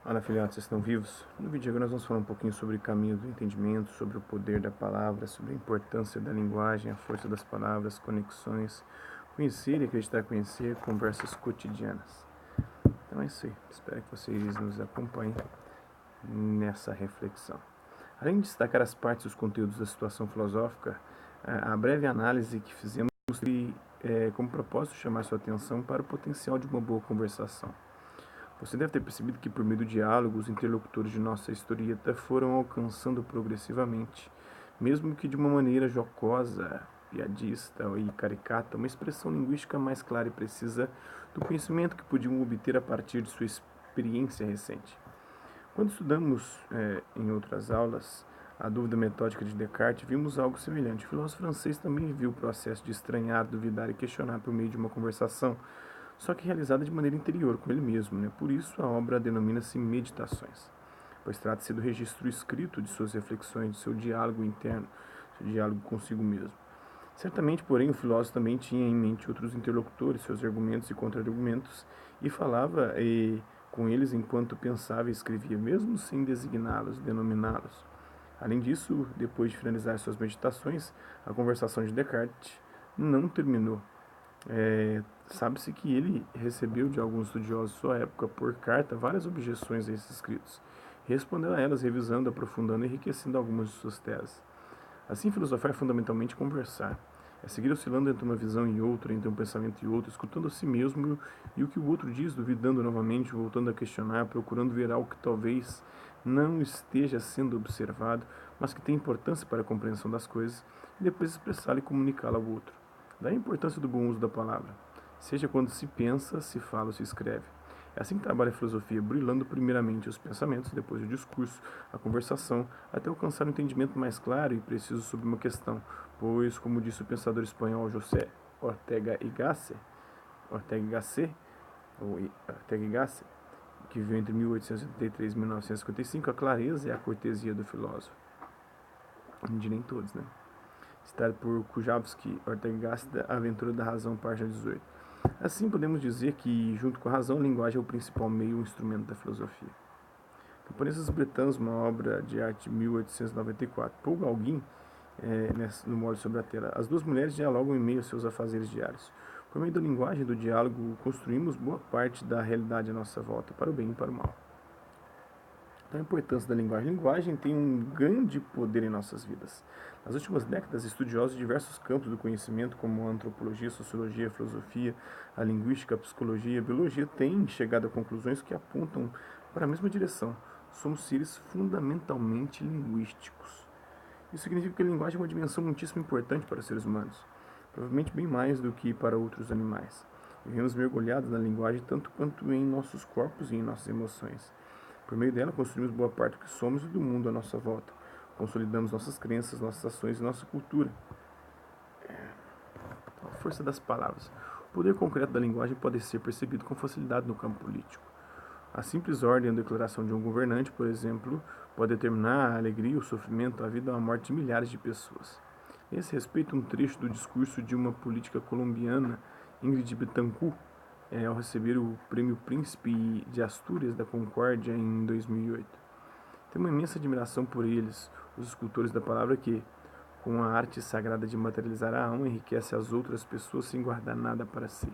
Olá, filhotes, vocês estão vivos? No vídeo agora nós vamos falar um pouquinho sobre o caminho do entendimento, sobre o poder da palavra, sobre a importância da linguagem, a força das palavras, conexões, conhecer e acreditar conhecer, conversas cotidianas. Então é isso aí, espero que vocês nos acompanhem nessa reflexão. Além de destacar as partes dos conteúdos da situação filosófica, a breve análise que fizemos tem como propósito chamar sua atenção para o potencial de uma boa conversação. Você deve ter percebido que, por meio do diálogo, os interlocutores de nossa historieta foram alcançando progressivamente, mesmo que de uma maneira jocosa, piadista e caricata, uma expressão linguística mais clara e precisa do conhecimento que podiam obter a partir de sua experiência recente. Quando estudamos em outras aulas a dúvida metódica de Descartes, vimos algo semelhante. O filósofo francês também viu o processo de estranhar, duvidar e questionar por meio de uma conversação, só que realizada de maneira interior com ele mesmo. Por isso a obra denomina-se Meditações, pois trata-se do registro escrito de suas reflexões, de seu diálogo interno, seu diálogo consigo mesmo. Certamente, porém, o filósofo também tinha em mente outros interlocutores, seus argumentos e contra-argumentos, e falava com eles enquanto pensava e escrevia, mesmo sem designá-los, denominá-los. Além disso, depois de finalizar suas meditações, a conversação de Descartes não terminou. Sabe-se que ele recebeu de alguns estudiosos de sua época por carta várias objeções a esses escritos. Respondeu a elas, revisando, aprofundando e enriquecendo algumas de suas teses. Assim, filosofar é fundamentalmente conversar. É seguir oscilando entre uma visão e outra, entre um pensamento e outro, escutando a si mesmo e o que o outro diz, duvidando novamente, voltando a questionar, procurando ver algo que talvez não esteja sendo observado, mas que tem importância para a compreensão das coisas, e depois expressá-la e comunicá-la ao outro. Daí a importância do bom uso da palavra, seja quando se pensa, se fala ou se escreve. É assim que trabalha a filosofia, brilhando primeiramente os pensamentos, depois o discurso, a conversação, até alcançar um entendimento mais claro e preciso sobre uma questão, pois, como disse o pensador espanhol José Ortega y Gasset, Ortega y Gasset, que viveu entre 1883 e 1955, a clareza é a cortesia do filósofo. De nem todos, né? Citado por Kujawski, Ortega y Gasset, A Aventura da Razão, página 18. Assim, podemos dizer que, junto com a razão, a linguagem é o principal meio e instrumento da filosofia. Camponesas Bretãs, uma obra de arte de 1894. Paul Gauguin, no Molde sobre a Tela. As duas mulheres dialogam em meio aos seus afazeres diários. Por meio da linguagem e do diálogo, construímos boa parte da realidade à nossa volta, para o bem e para o mal. Então, a importância da linguagem. A linguagem tem um grande poder em nossas vidas. Nas últimas décadas, estudiosos de diversos campos do conhecimento, como a antropologia, a sociologia, a filosofia, a linguística, a psicologia e a biologia, têm chegado a conclusões que apontam para a mesma direção. Somos seres fundamentalmente linguísticos. Isso significa que a linguagem é uma dimensão muitíssimo importante para os seres humanos, provavelmente bem mais do que para outros animais. Vivemos mergulhados na linguagem tanto quanto em nossos corpos e em nossas emoções. Por meio dela, construímos boa parte do que somos e do mundo à nossa volta. Consolidamos nossas crenças, nossas ações e nossa cultura. A força das palavras. O poder concreto da linguagem pode ser percebido com facilidade no campo político. A simples ordem ou declaração de um governante, por exemplo, pode determinar a alegria, o sofrimento, a vida ou a morte de milhares de pessoas. Nesse respeito, um trecho do discurso de uma política colombiana, Ingrid Betancourt, ao receber o Prêmio Príncipe de Astúrias da Concórdia em 2008. Tenho uma imensa admiração por eles, os escultores da palavra que, com a arte sagrada de materializar a alma, enriquece as outras pessoas sem guardar nada para si.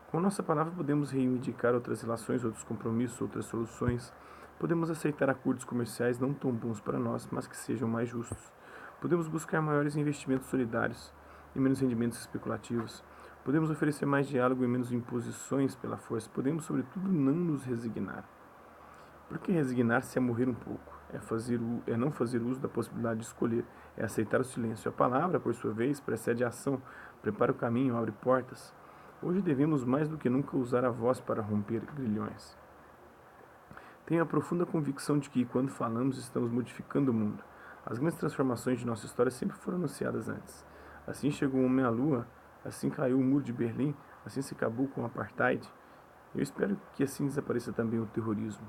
Com nossa palavra podemos reivindicar outras relações, outros compromissos, outras soluções. Podemos aceitar acordos comerciais não tão bons para nós, mas que sejam mais justos. Podemos buscar maiores investimentos solidários e menos rendimentos especulativos. Podemos oferecer mais diálogo e menos imposições pela força. Podemos, sobretudo, não nos resignar. Porque resignar-se é morrer um pouco, é não fazer uso da possibilidade de escolher, é aceitar o silêncio. A palavra, por sua vez, precede a ação, prepara o caminho, abre portas. Hoje devemos mais do que nunca usar a voz para romper grilhões. Tenho a profunda convicção de que, quando falamos, estamos modificando o mundo. As grandes transformações de nossa história sempre foram anunciadas antes. Assim chegou o homem à lua, assim caiu o muro de Berlim, assim se acabou com o apartheid. Eu espero que assim desapareça também o terrorismo.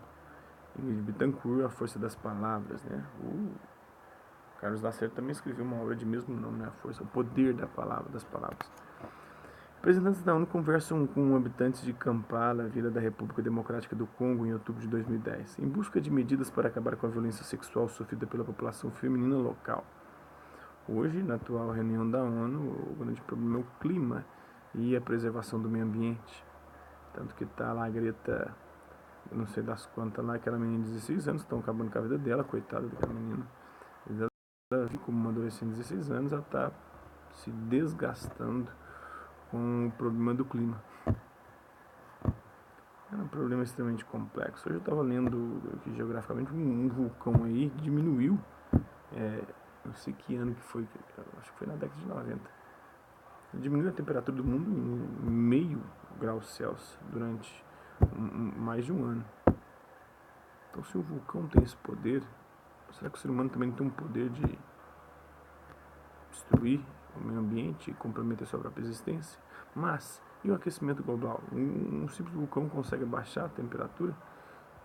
Ingrid Betancourt, A Força das Palavras, né? O Carlos Lacerda também escreveu uma obra de mesmo nome, né? A Força, o Poder da Palavra, das Palavras. Representantes da ONU conversam com habitantes de Kampala, vila da República Democrática do Congo, em outubro de 2010, em busca de medidas para acabar com a violência sexual sofrida pela população feminina local. Hoje, na atual reunião da ONU, o grande problema é o clima e a preservação do meio ambiente. Tanto que está lá a Greta, eu não sei das quantas lá, aquela menina de 16 anos, estão acabando com a vida dela, coitada daquela menina. Ela, como uma adolescente de 16 anos, ela está se desgastando com o problema do clima. É um problema extremamente complexo. Hoje eu estava lendo que geograficamente um vulcão aí diminuiu, não sei que ano que foi, acho que foi na década de 90. Diminuiu a temperatura do mundo em meio grau Celsius durante mais de um ano. Então, se o vulcão tem esse poder, será que o ser humano também tem um poder de destruir o meio ambiente e comprometer sua própria existência? Mas, e o aquecimento global? Um simples vulcão consegue baixar a temperatura?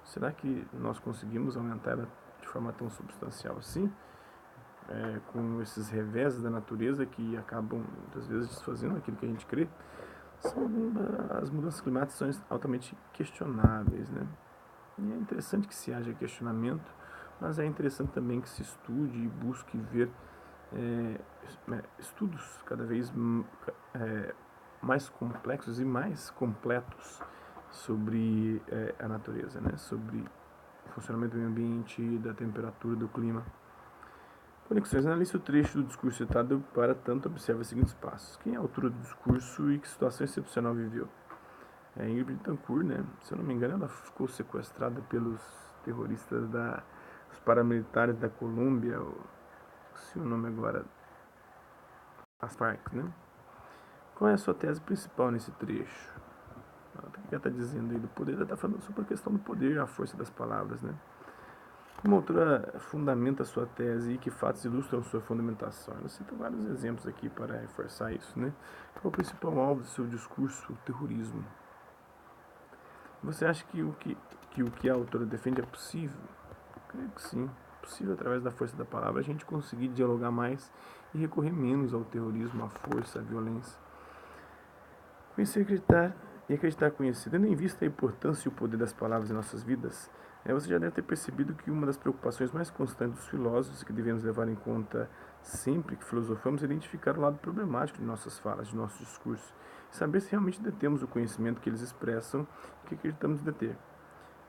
Será que nós conseguimos aumentar ela de forma tão substancial assim? Com esses reveses da natureza que acabam, muitas vezes, desfazendo aquilo que a gente crê? As mudanças climáticas são altamente questionáveis, né? E é interessante que se haja questionamento, mas é interessante também que se estude e busque ver estudos cada vez mais complexos e mais completos sobre a natureza, né? Sobre o funcionamento do meio ambiente, da temperatura, do clima. Conexões. Analise o trecho do discurso citado para tanto observar os seguintes passos. Quem é a autora do discurso e que situação excepcional viveu? Ingrid Betancourt, né? Se eu não me engano, ela ficou sequestrada pelos terroristas os paramilitares da Colômbia, se o nome agora, as Farc, né? Qual é a sua tese principal nesse trecho? O que ela está dizendo aí do poder? Ela está falando sobre a questão do poder, a força das palavras, né? Uma autora fundamenta a sua tese e que fatos ilustram sua fundamentação? Eu cito vários exemplos aqui para reforçar isso, né? Qual é o principal alvo do seu discurso? O terrorismo. Você acha que o que a autora defende é possível? Eu creio que sim. É possível, através da força da palavra, a gente conseguir dialogar mais e recorrer menos ao terrorismo, à força, à violência. Conhecer, acreditar e acreditar conhecer. Tendo em vista a importância e o poder das palavras em nossas vidas, você já deve ter percebido que uma das preocupações mais constantes dos filósofos que devemos levar em conta sempre que filosofamos é identificar o lado problemático de nossas falas, de nosso discurso, e saber se realmente detemos o conhecimento que eles expressam e que acreditamos deter.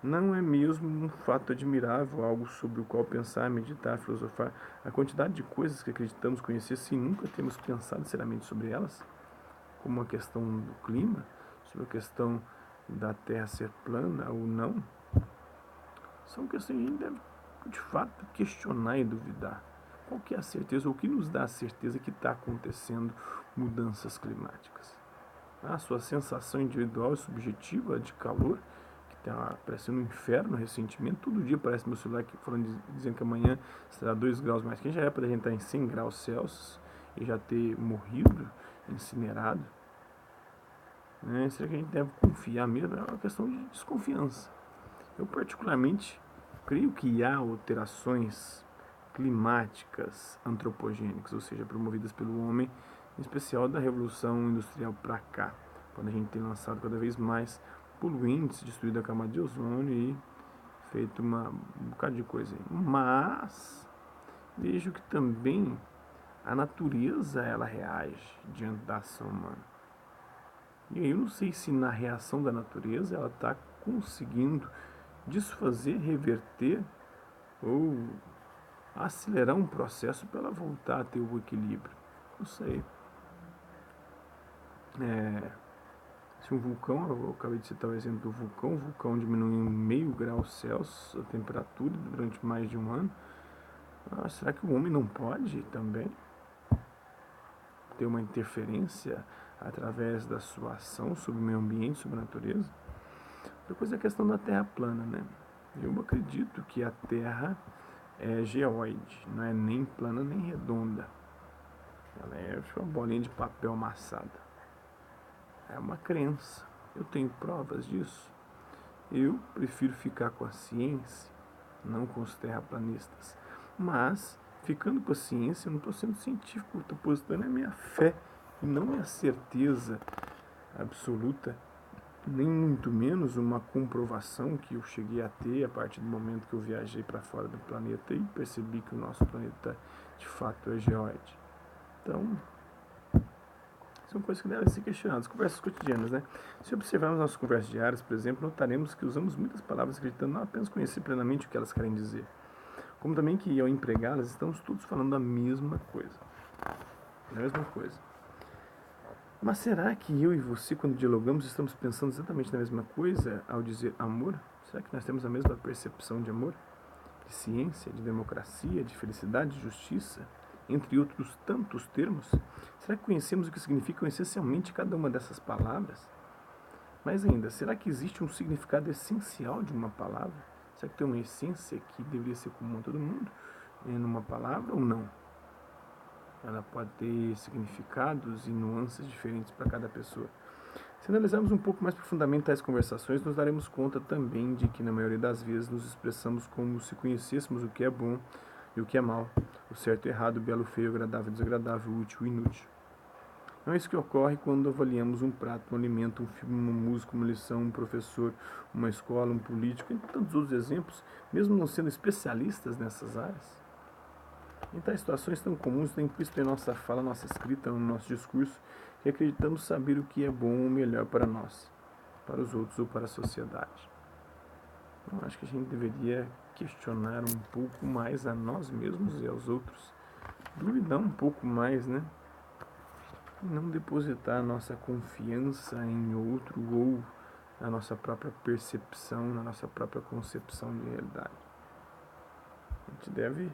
Não é mesmo um fato admirável, algo sobre o qual pensar, meditar, filosofar, a quantidade de coisas que acreditamos conhecer sem nunca termos pensado seriamente sobre elas? Como a questão do clima, sobre a questão da Terra ser plana ou não? São questões que a gente deve, de fato, questionar e duvidar. Qual que é a certeza, ou o que nos dá a certeza que está acontecendo mudanças climáticas? A sua sensação individual e subjetiva de calor, que está parecendo um inferno recentemente, todo dia parece meu celular aqui falando, dizendo que amanhã será 2 graus mais quente, já é para a gente estar em 100 graus Celsius e já ter morrido, incinerado. Será que a gente deve confiar mesmo? É uma questão de desconfiança. Eu particularmente creio que há alterações climáticas antropogênicas, ou seja, promovidas pelo homem, em especial da Revolução Industrial para cá, quando a gente tem lançado cada vez mais poluentes, destruído a camada de ozônio e feito um bocado de coisa aí. Mas vejo que também a natureza ela reage diante da ação humana. E aí eu não sei se na reação da natureza ela está conseguindo desfazer, reverter ou acelerar um processo para ela voltar a ter o equilíbrio. Não sei. Se um vulcão, eu acabei de citar o exemplo do vulcão, o vulcão diminui em meio grau Celsius a temperatura durante mais de um ano. Será que o homem não pode também ter uma interferência através da sua ação sobre o meio ambiente, sobre a natureza? Outra coisa é a questão da Terra plana, né? Eu acredito que a Terra é geóide, não é nem plana nem redonda. Ela é uma bolinha de papel amassada. É uma crença. Eu tenho provas disso. Eu prefiro ficar com a ciência, não com os terraplanistas. Mas, ficando com a ciência, eu não estou sendo científico, estou postando a minha fé e não minha certeza absoluta, nem muito menos uma comprovação que eu cheguei a ter a partir do momento que eu viajei para fora do planeta e percebi que o nosso planeta de fato é geóide. Então, são coisas que devem ser questionadas, conversas cotidianas, né? Se observarmos nossas conversas diárias, por exemplo, notaremos que usamos muitas palavras acreditando não apenas conhecer plenamente o que elas querem dizer, como também que ao empregá-las estamos todos falando a mesma coisa. A mesma coisa. Mas será que eu e você, quando dialogamos, estamos pensando exatamente na mesma coisa ao dizer amor? Será que nós temos a mesma percepção de amor? De ciência, de democracia, de felicidade, de justiça? Entre outros tantos termos? Será que conhecemos o que significam essencialmente cada uma dessas palavras? Mais ainda, será que existe um significado essencial de uma palavra? Será que tem uma essência que deveria ser comum a todo mundo numa palavra ou não? Ela pode ter significados e nuances diferentes para cada pessoa. Se analisarmos um pouco mais profundamente tais conversações, nos daremos conta também de que, na maioria das vezes, nos expressamos como se conhecêssemos o que é bom e o que é mal, o certo e errado, o belo e feio, o agradável e desagradável, o útil e inútil. Não é isso que ocorre quando avaliamos um prato, um alimento, um filme, uma música, uma lição, um professor, uma escola, um político, e tantos outros exemplos, mesmo não sendo especialistas nessas áreas. Em tais situações tão comuns, está implícito em nossa fala, nossa escrita, no nosso discurso, que acreditamos saber o que é bom ou melhor para nós, para os outros ou para a sociedade. Então, acho que a gente deveria questionar um pouco mais a nós mesmos e aos outros, duvidar um pouco mais, né? E não depositar a nossa confiança em outro ou na nossa própria percepção, na nossa própria concepção de realidade. A gente deve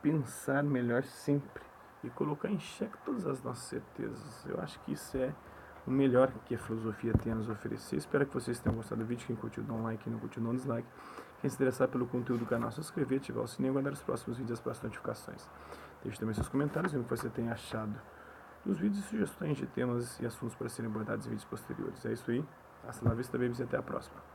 pensar melhor sempre e colocar em xeque todas as nossas certezas. Eu acho que isso é o melhor que a filosofia tem a nos oferecer. Espero que vocês tenham gostado do vídeo. Quem curtiu, dá um like. Quem não curtiu, dá um dislike. Quem se interessar pelo conteúdo do canal, se inscrever, ativar o sininho e aguardar os próximos vídeos e as próximas notificações. Deixe também seus comentários e o que você tem achado dos vídeos e sugestões de temas e assuntos para serem abordados em vídeos posteriores. É isso aí. Hasta la vista, babies, e até a próxima.